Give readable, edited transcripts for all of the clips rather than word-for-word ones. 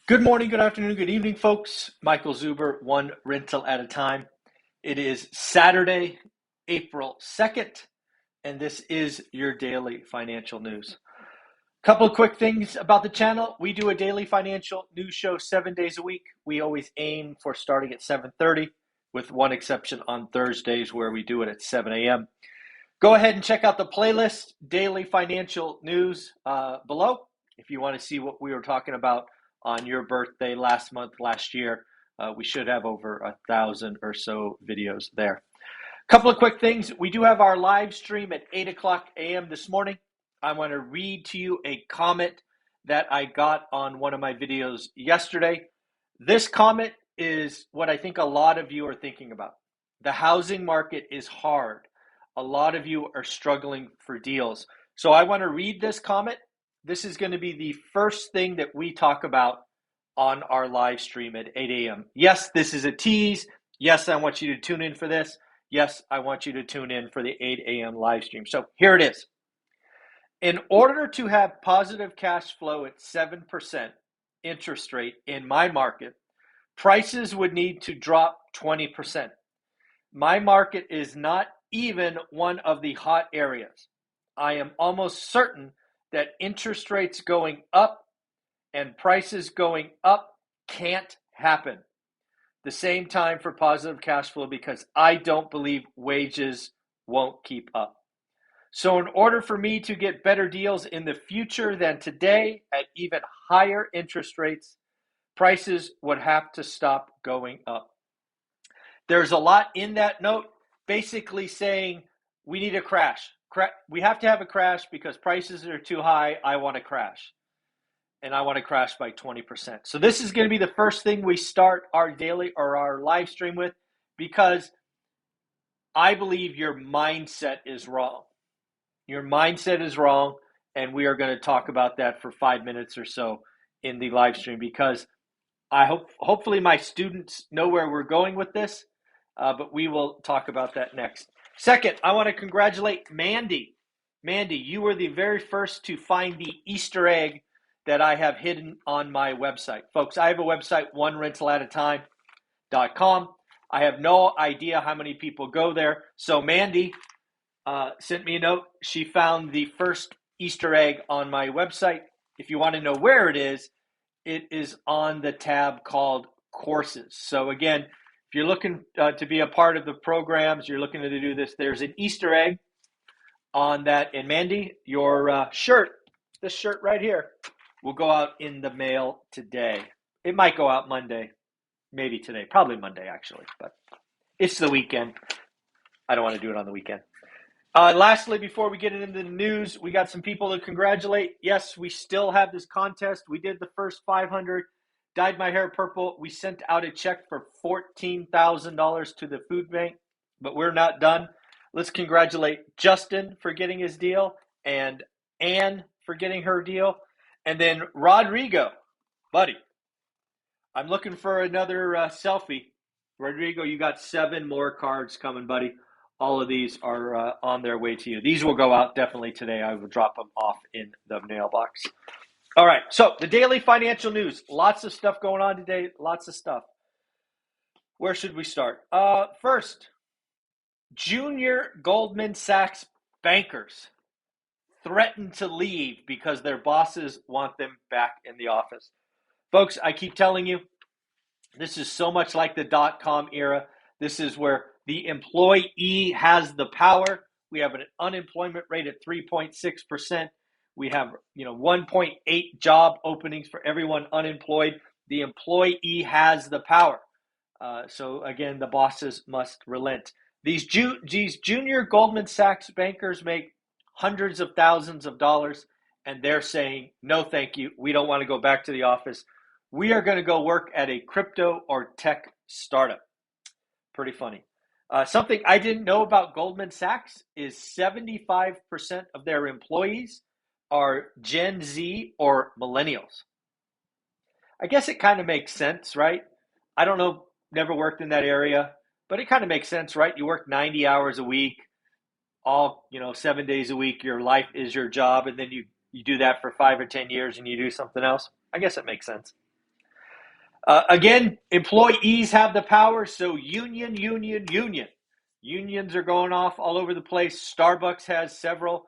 Good morning, good afternoon, good evening, folks. Michael Zuber, one rental at a time. It is Saturday, April 2nd, and this is your daily financial news. Couple of quick things about the channel. We do a daily financial news show 7 days a week. We always aim for starting at 7:30, with one exception on Thursdays where we do it at 7 a.m. Go ahead and check out the playlist, Daily Financial News, below if you want to see what we were talking about on your birthday last month, last year. We should have over 1,000 or so videos there. A couple of quick things. We do have our live stream at 8 o'clock a.m. this morning. I want to read to you a comment that I got on one of my videos yesterday. This comment is what I think a lot of you are thinking about. The housing market is hard. A lot of you are struggling for deals. So I want to read this comment. This is going to be the first thing that we talk about on our live stream at 8 a.m. Yes, this is a tease. Yes, I want you to tune in for this. Yes, I want you to tune in for the 8 a.m. live stream. So here it is. In order to have positive cash flow at 7% interest rate in my market, prices would need to drop 20%. My market is not even one of the hot areas. I am almost certain that interest rates going up and prices going up can't happen the same time for positive cash flow because I don't believe wages won't keep up. So in order for me to get better deals in the future than today at even higher interest rates, prices would have to stop going up. There's a lot in that note basically saying we need a crash. We have to have a crash because prices are too high. I want to crash. And I want to crash by 20%. So this is going to be the first thing we start our daily or our live stream with because I believe your mindset is wrong. Your mindset is wrong, and we are going to talk about that for 5 minutes or so in the live stream because hopefully my students know where we're going with this, but we will talk about that next. Second, I want to congratulate Mandy. Mandy, you were the very first to find the Easter egg that I have hidden on my website. Folks, I have a website, onerentalatatime.com. I have no idea how many people go there. So Mandy sent me a note. She found the first Easter egg on my website. If you want to know where it is on the tab called Courses. So again, if you're looking to be a part of the programs, you're looking to do this, there's an Easter egg on that. And Mandy, your shirt, this shirt right here, will go out in the mail today. It might go out Monday, maybe today, probably Monday actually, but it's the weekend. I don't want to do it on the weekend. Lastly, before we get into the news, we got some people to congratulate. Yes, we still have this contest. We did the first 500, dyed my hair purple. We sent out a check for $14,000 to the food bank, but we're not done. Let's congratulate Justin for getting his deal and Anne for getting her deal. And then Rodrigo, buddy, I'm looking for another selfie. Rodrigo, you got 7 more cards coming, buddy. All of these are on their way to you. These will go out definitely today. I will drop them off in the mailbox. All right, so the daily financial news. Lots of stuff going on today. Lots of stuff. Where should we start? First, junior Goldman Sachs bankers threaten to leave because their bosses want them back in the office. Folks, I keep telling you, this is so much like the dot-com era. This is where the employee has the power. We have an unemployment rate at 3.6%. We have 1.8 job openings for everyone unemployed. The employee has the power. So again, the bosses must relent. These junior Goldman Sachs bankers make hundreds of thousands of dollars, and they're saying, no, thank you. We don't want to go back to the office. We are going to go work at a crypto or tech startup. Pretty funny. Something I didn't know about Goldman Sachs is 75% of their employees are Gen Z or millennials. I guess it kind of makes sense, right? I don't know, never worked in that area, but it kind of makes sense, right? You work 90 hours a week, all 7 days a week. Your life is your job, and then you do that for 5 or 10 years, and you do something else. I guess it makes sense. Again, employees have the power, so union. Unions are going off all over the place. Starbucks has several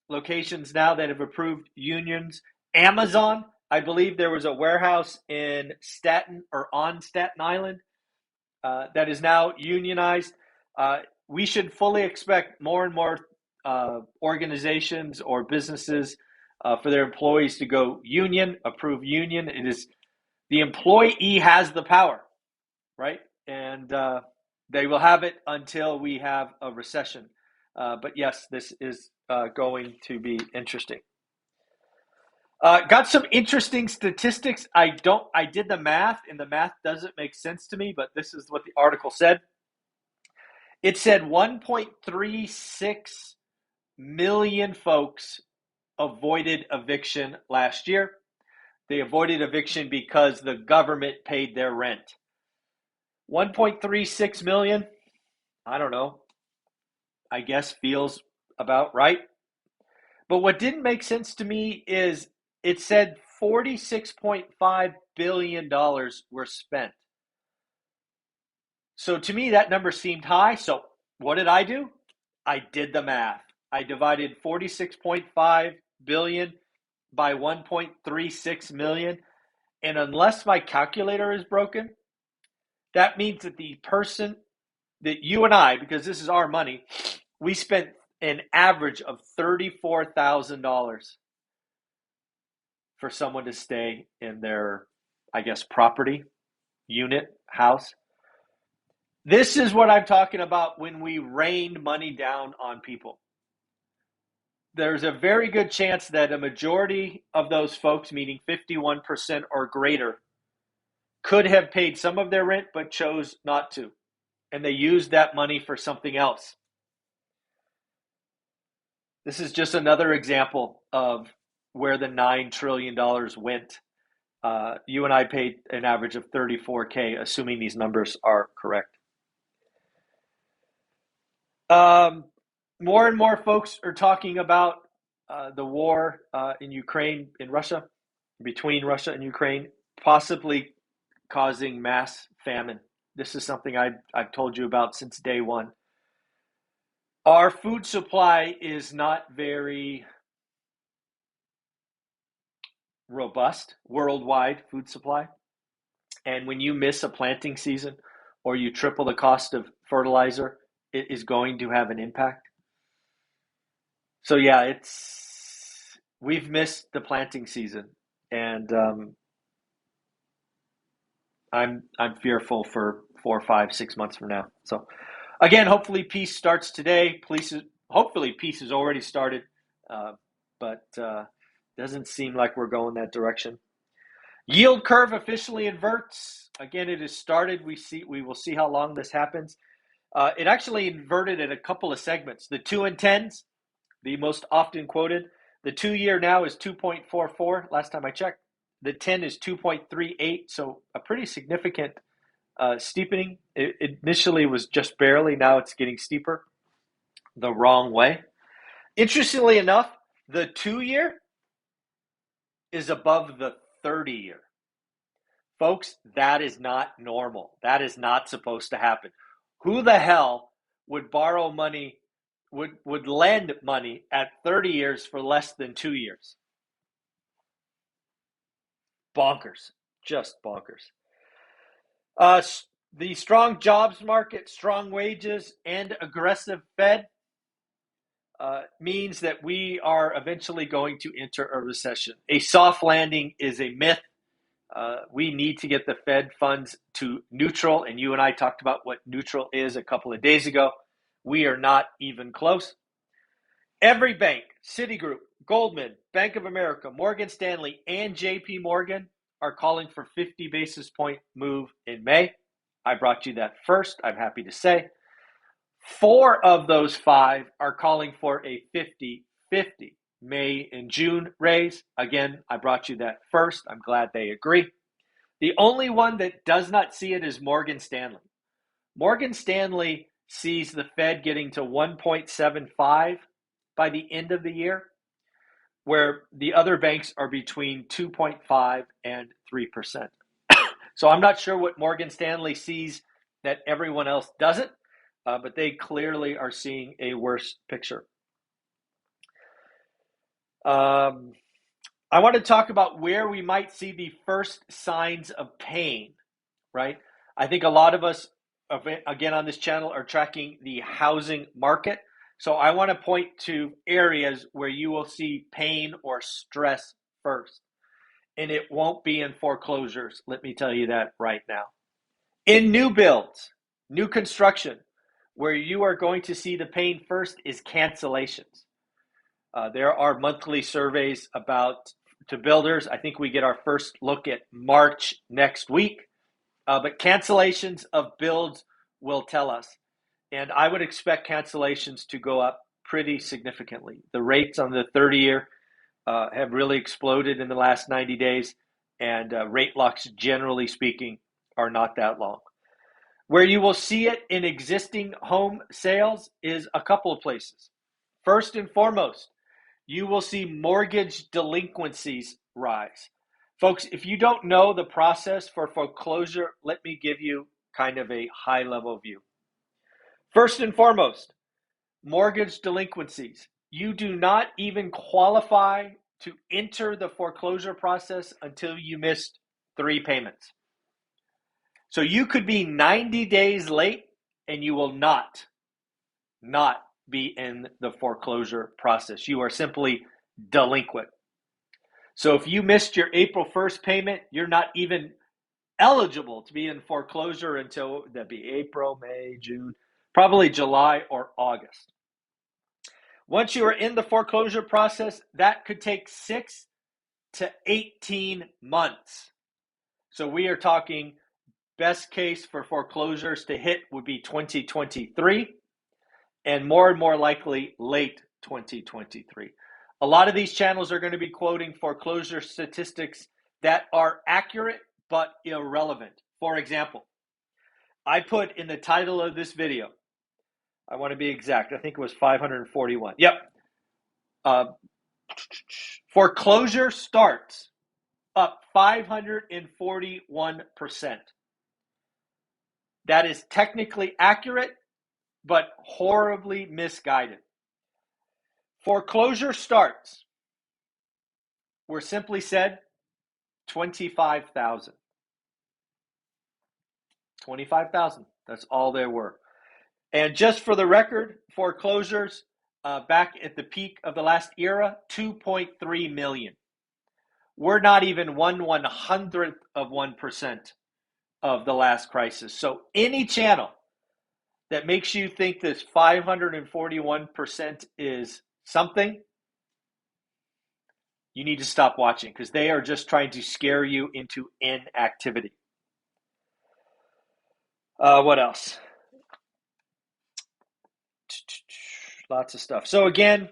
locations now that have approved unions. Amazon, I believe there was a warehouse in Staten or on Staten Island that is now unionized. We should fully expect more and more organizations or businesses for their employees to go union, approve union. It is the employee has the power, right? And they will have it until we have a recession. But yes, this is going to be interesting. Got some interesting statistics. I did the math, and the math doesn't make sense to me, but this is what the article said. It said 1.36 million folks avoided eviction last year. They avoided eviction because the government paid their rent. 1.36 million, I don't know, I guess feels about right. But what didn't make sense to me is it said $46.5 billion were spent. So to me, that number seemed high. So what did I do? I did the math. I divided 46.5 billion by 1.36 million. And unless my calculator is broken, that means that the person that you and I, because this is our money, we spent an average of $34,000 for someone to stay in their, I guess, property, unit, house. This is what I'm talking about when we rained money down on people. There's a very good chance that a majority of those folks, meaning 51% or greater, could have paid some of their rent but chose not to. And they used that money for something else. This is just another example of where the $9 trillion went. You and I paid an average of 34K, assuming these numbers are correct. More and more folks are talking about the war in Ukraine, in Russia, between Russia and Ukraine, possibly causing mass famine. This is something I've told you about since day one. Our food supply is not very robust, worldwide food supply. And when you miss a planting season or you triple the cost of fertilizer, it is going to have an impact. So yeah, we've missed the planting season, and I'm fearful for 4, 5, 6 months from now. So again, hopefully peace starts today. Hopefully peace has already started, but doesn't seem like we're going that direction. Yield curve officially inverts. Again, it has started. We will see how long this happens. It actually inverted at a couple of segments. The 2 and 10s, the most often quoted. The 2-year now is 2.44. Last time I checked. The 10 is 2.38. So a pretty significant steepening. It initially was just barely. Now it's getting steeper the wrong way. Interestingly enough, the 2-year is above the 30-year. Folks, that is not normal. That is not supposed to happen. Who the hell would borrow money, would lend money at 30 years for less than 2 years? Bonkers. Just bonkers. The strong jobs market, strong wages, and aggressive Fed means that we are eventually going to enter a recession. A soft landing is a myth. We need to get the Fed funds to neutral, and you and I talked about what neutral is a couple of days ago. We are not even close. Every bank, Citigroup, Goldman, Bank of America, Morgan Stanley, and JP Morgan are calling for 50 basis point move in May. I brought you that first, I'm happy to say. 4 of those 5 are calling for a 50-50 May and June raise. Again, I brought you that first. I'm glad they agree. The only one that does not see it is Morgan Stanley. Morgan Stanley sees the Fed getting to 1.75 by the end of the year, where the other banks are between 2.5 and 3%. So I'm not sure what Morgan Stanley sees that everyone else doesn't, but they clearly are seeing a worse picture. I want to talk about where we might see the first signs of pain, right? I think a lot of us, again, on this channel are tracking the housing market. So I want to point to areas where you will see pain or stress first. And it won't be in foreclosures. Let me tell you that right now. In new builds, new construction, where you are going to see the pain first is cancellations. There are monthly surveys to builders. I think we get our first look at March next week. But cancellations of builds will tell us. And I would expect cancellations to go up pretty significantly. The rates on the 30-year have really exploded in the last 90 days, and rate locks, generally speaking, are not that long. Where you will see it in existing home sales is a couple of places. First and foremost, you will see mortgage delinquencies rise. Folks, if you don't know the process for foreclosure, let me give you kind of a high-level view. First and foremost, mortgage delinquencies. You do not even qualify to enter the foreclosure process until you missed 3 payments. So you could be 90 days late and you will not be in the foreclosure process. You are simply delinquent. So if you missed your April 1st payment, you're not even eligible to be in foreclosure until that'd be April, May, June, probably July or August. Once you are in the foreclosure process, that could take 6 to 18 months. So we are talking best case for foreclosures to hit would be 2023 and more likely late 2023. A lot of these channels are going to be quoting foreclosure statistics that are accurate but irrelevant. For example, I put in the title of this video, I want to be exact, I think it was 541. Yep. Foreclosure starts up 541%. That is technically accurate, but horribly misguided. Foreclosure starts were simply said 25,000. 25,000. That's all there were. And just for the record, foreclosures back at the peak of the last era, 2.3 million. We're not even 1/100th of 1% of the last crisis. So any channel that makes you think this 541% is something, you need to stop watching because they are just trying to scare you into inactivity. What else? Lots of stuff. So again,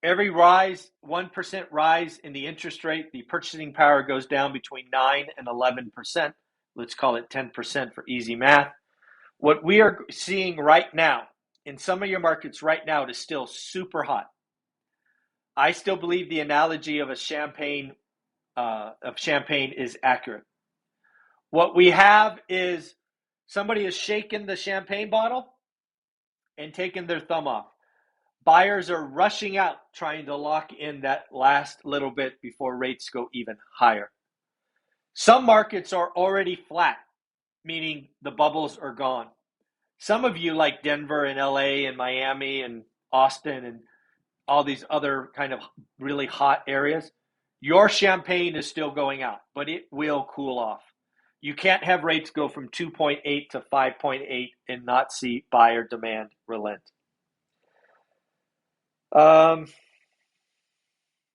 every rise, 1% rise in the interest rate, the purchasing power goes down between 9 and 11%. Let's call it 10% for easy math. What we are seeing right now in some of your markets right now, it is still super hot. I still believe the analogy of champagne is accurate. What we have is somebody has shaken the champagne bottle and taken their thumb off. Buyers are rushing out trying to lock in that last little bit before rates go even higher. Some markets are already flat, meaning the bubbles are gone. Some of you like Denver and LA and Miami and Austin and all these other kind of really hot areas, your champagne is still going out, but it will cool off. You can't have rates go from 2.8 to 5.8 and not see buyer demand relent.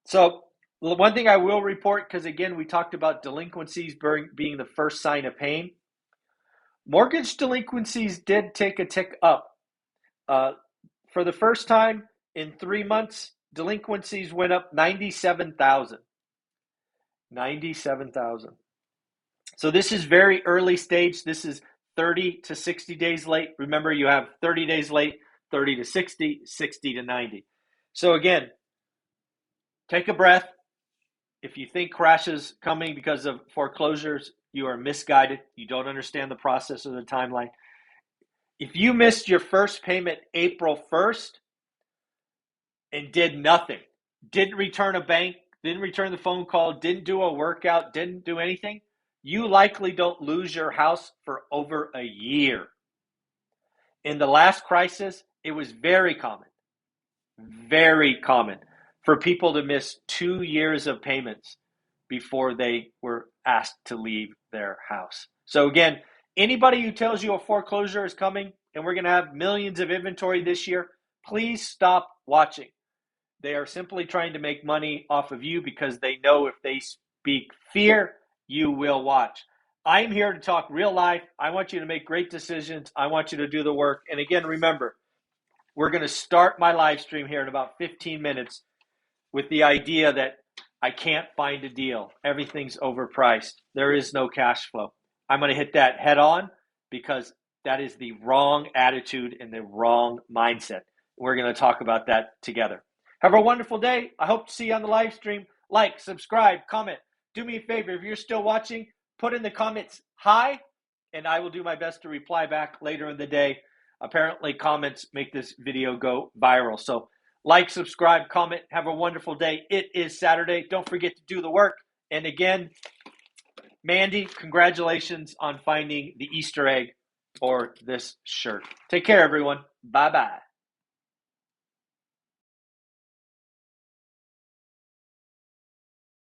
So one thing I will report, because again, we talked about delinquencies being the first sign of pain. Mortgage delinquencies did take a tick up. For the first time in 3 months, delinquencies went up 97,000. 97,000. So this is very early stage. This is 30 to 60 days late. Remember, you have 30 days late, 30 to 60, 60 to 90. So again, take a breath. If you think crash is coming because of foreclosures, You are misguided. You don't understand the process or the timeline. If you missed your first payment April 1st and did nothing, didn't return a bank, didn't return the phone call, didn't do a workout, didn't do anything, you likely don't lose your house for over a year. In the last crisis, it was very common for people to miss 2 years of payments before they were asked to leave their house. So again, anybody who tells you a foreclosure is coming and we're going to have millions of inventory this year, please stop watching. They are simply trying to make money off of you because they know if they speak fear, you will watch. I'm here to talk real life. I want you to make great decisions. I want you to do the work. And again, remember, we're going to start my live stream here in about 15 minutes with the idea that I can't find a deal. Everything's overpriced. There is no cash flow. I'm going to hit that head on because that is the wrong attitude and the wrong mindset. We're going to talk about that together. Have a wonderful day. I hope to see you on the live stream. Like, subscribe, comment. Do me a favor. If you're still watching, put in the comments hi, and I will do my best to reply back later in the day. Apparently, comments make this video go viral. So like, subscribe, comment. Have a wonderful day. It is Saturday. Don't forget to do the work. And again, Mandy, congratulations on finding the Easter egg or this shirt. Take care, everyone. Bye-bye.